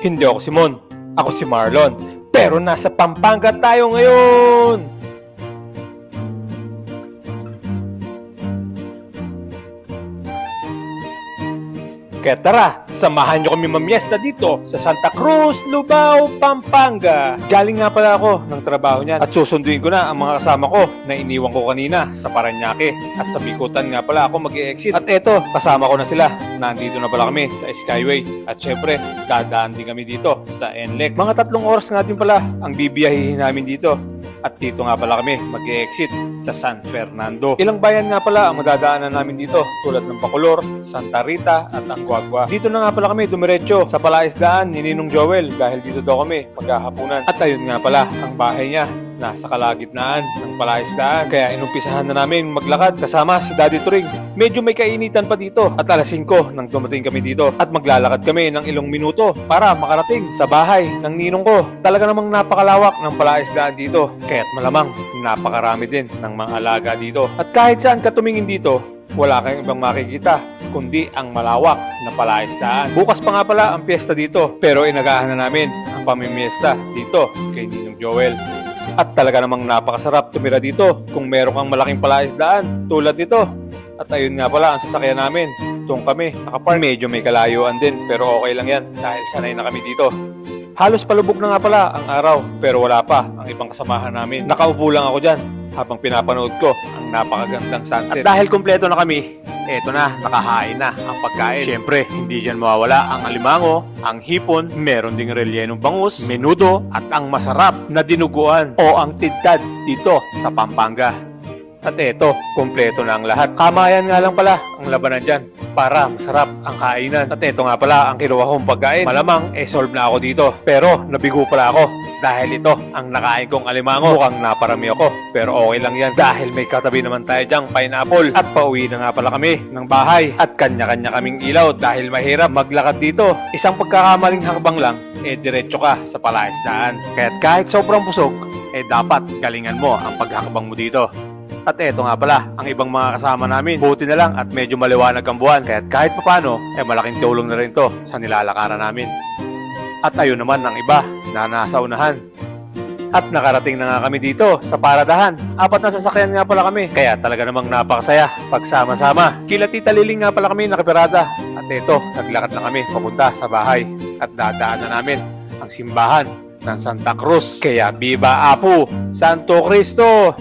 Hindi ako si Mon, ako si Marlon. Pero nasa Pampanga tayo ngayon! Kaya tara, samahan nyo kami mamiesta dito sa Santa Cruz, Lubao, Pampanga. Galing nga pala ako ng trabaho niyan at susunduin ko na ang mga kasama ko na iniwan ko kanina sa Paranaque. At sa Bikutan nga pala ako mag-e-exit. At eto, kasama ko na sila. Nandito na pala kami sa Skyway. At syempre, dadaan din kami dito sa NLEX. Mga 3 oras nga din pala ang bibiyahihin namin dito. At dito nga pala kami mag-e-exit sa San Fernando. Ilang bayan nga pala ang madadaanan namin dito tulad ng Bacolor, Santa Rita at Anguagua. Dito na nga pala kami dumiretso sa palaisdaan ni Ninong Joel dahil dito daw kami maghahapunan. At ayun nga pala ang bahay niya. Nasa kalagitnaan ng palaisdaan. Kaya inumpisahan na namin maglakad kasama si Daddy Turing. Medyo may kainitan pa dito at alas 5 nang dumating kami dito at maglalakad kami ng ilang minuto para makarating sa bahay ng ninong ko. Talaga namang napakalawak ng palaisdaan dito. Kaya't malamang napakarami din ng mga alaga dito. At kahit saan ka tumingin dito, wala kang ibang makikita kundi ang malawak na palaisdaan. Bukas pa nga pala ang piyesta dito pero inagahan na namin ang pamimiesta dito kay Ninong Joel. At talaga namang napakasarap tumira dito kung meron kang malaking palaisdaan tulad nito. At ayun nga pala ang sasakyan namin. Doon kami nakapark. Medyo may kalayuan din pero okay lang yan dahil sanay na kami dito. Halos palubog na nga pala ang araw pero wala pa ang ibang kasamahan namin. Nakaupo lang ako dyan habang pinapanood ko ang napakagandang sunset. At dahil kumpleto na kami, eto na, nakahain na ang pagkain. Siyempre, hindi dyan mawawala ang alimango, ang hipon, meron ding rellenong bangus, menudo, at ang masarap na dinuguan o ang tidtad dito sa Pampanga. At eto, kumpleto na ang lahat. Kamayan nga lang pala ang labanan dyan para masarap ang kainan. At eto nga pala ang kinuha kong pagkain. Malamang, solve na ako dito. Pero, nabigo pala ako dahil ito ang nakain kong alimango. Mukhang naparami ako, pero okay lang yan dahil may katabi naman tayo dyang pineapple. At pauwi na nga pala kami ng bahay at kanya-kanya kaming ilaw dahil mahirap maglakad dito. Isang pagkakamaling hakbang lang, diretso ka sa palaisdaan. Kaya't kahit sobrang busog, dapat galingan mo ang paghakbang mo dito. At eto nga pala, ang ibang mga kasama namin, buti na lang at medyo maliwanag ang buwan. Kaya't kahit papano, malaking tulong na rin to sa nilalakaran namin. At ayun naman ang iba na nasa unahan. At nakarating na nga kami dito sa paradahan. 4 na sasakyan nga pala kami. Kaya talaga namang napakasaya pagsama-sama. Kila Tita Liling nga pala kami nakapirada. At ito, naglakad na kami papunta sa bahay. At dadaan na namin ang simbahan ng Santa Cruz. Kaya Viva Apu, Santo Cristo!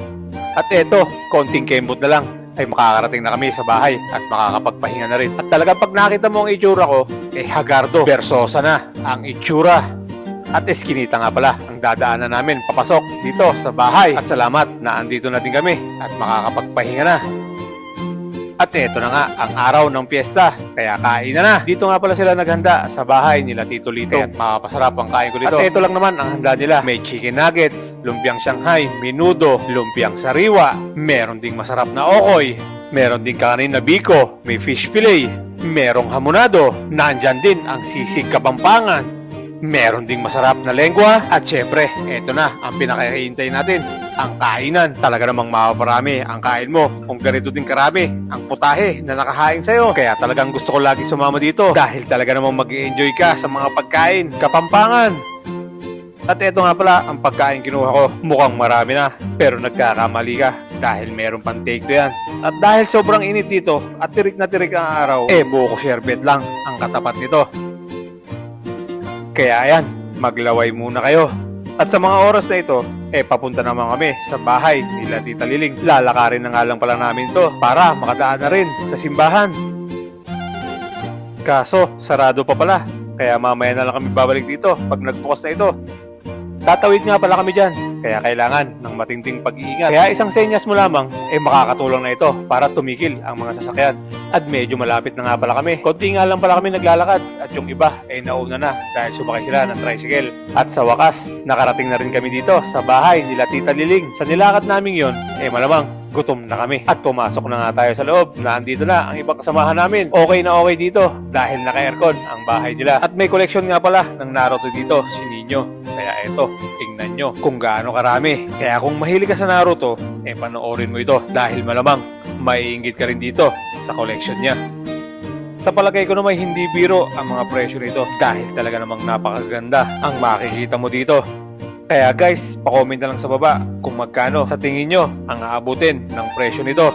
At eto, konting kembot na lang ay makakarating na kami sa bahay at makakapagpahinga na rin. At talaga pag nakita mo ang itsura ko, hagardo, bersosa na ang itsura. At eskinita nga pala ang dadaanan namin papasok dito sa bahay. At salamat na andito na din kami at makakapagpahinga na. At eto na nga ang araw ng piyesta, kaya kain na. Dito nga pala sila naghanda sa bahay nila Tito Lito. Kaya makapasarap ang kain ko dito. At eto lang naman ang handa nila. May chicken nuggets, lumpiang Shanghai, menudo, lumpiang sariwa, meron ding masarap na okoy, meron ding kanin na biko, may fish fillet, merong hamonado, nandyan din ang sisig Kapampangan, meron ding masarap na lengwa, at syempre, eto na ang pinakahihintay natin, ang kainan. Talaga namang mapaparami ang kain mo kung ganito din karami ang putahe na nakahain sa'yo. Kaya talagang gusto ko lagi sumama dito dahil talaga namang mag-i-enjoy ka sa mga pagkain Kapampangan. At eto nga pala ang pagkain kinuha ko. Mukhang marami na pero nagkakamali ka dahil meron pang take to yan. At dahil sobrang init dito at tirik na tirik ang araw, buko sherbet lang ang katapat nito. Kaya ayan, maglaway muna kayo. At sa mga oras na ito, papunta naman kami sa bahay nila Tita Liling. Lalakarin na nga lang pala namin to para makadaan na rin sa simbahan. Kaso, sarado pa pala. Kaya mamaya na lang kami babalik dito pag nagbukas na ito. Tatawid nga pala kami dyan, kaya kailangan ng matinding pag-iingat. Kaya isang senyas mo lamang, makakatulong na ito para tumigil ang mga sasakyan. At medyo malapit na nga pala kami. Konti nga lang pala kami naglalakad at yung iba nauna na dahil sumakay sila ng tricycle. At sa wakas, nakarating na rin kami dito sa bahay nila Tita Liling. Sa nilakad naming yon, malamang gutom na kami. At pumasok na nga tayo sa loob. Nandito na ang ibang kasamahan namin. Okay na okay dito dahil naka-aircon ang bahay nila. At may collection nga pala ng Naruto dito, si Ninyo. Kaya eto, tingnan nyo kung gaano karami. Kaya kung mahilig ka sa Naruto, panoorin mo ito dahil malamang maiinggit ka rin dito sa collection niya. Sa palagay ko naman hindi biro ang mga presyo nito dahil talaga namang napakaganda ang makikita mo dito. Kaya guys, pa-comment na lang sa baba kung magkano sa tingin nyo ang aabutin ng presyo nito.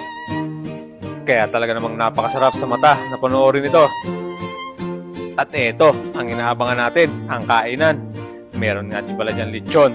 Kaya talaga namang napakasarap sa mata na panoorin ito. At eto, ang inaabangan natin, ang kainan. Meron nga din pala dyan lechon.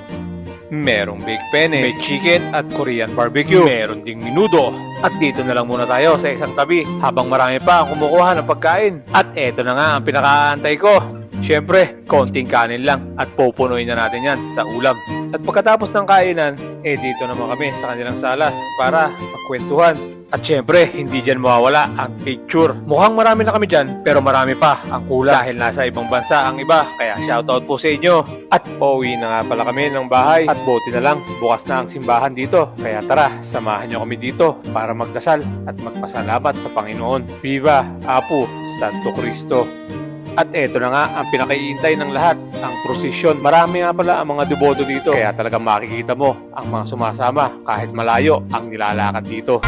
Merong big penne, may chicken at Korean barbecue. Meron ding minudo. At dito na lang muna tayo sa isang tabi habang marami pa ang kumukuha ng pagkain. At eto na nga ang pinakaantay ko. Siyempre, konting kanin lang at pupunuin na natin yan sa ulam. At pagkatapos ng kainan, dito naman kami sa kanilang salas para magkwentuhan. At syempre, hindi dyan mawawala ang picture. Mukhang marami na kami dyan, pero marami pa ang kulang dahil nasa ibang bansa ang iba. Kaya shoutout po sa inyo. At pauwi na nga pala kami ng bahay. At buti na lang, bukas na ang simbahan dito. Kaya tara, samahan nyo kami dito para magdasal at magpasalamat sa Panginoon. Viva Apo Santo Cristo! At eto na nga ang pinakaiintay ng lahat, ang prosesyon. Marami nga pala ang mga deboto dito. Kaya talagang makikita mo ang mga sumasama kahit malayo ang nilalakad dito.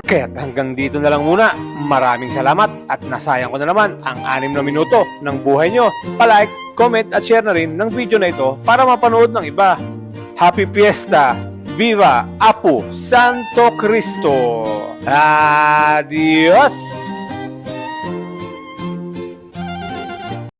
Kaya't hanggang dito na lang muna. Maraming salamat at nasayang ko na naman ang 6 na minuto ng buhay nyo. Palike, comment at share na rin ng video na ito para mapanood ng iba. Happy Fiesta! Viva Apo Santo Cristo! Adios!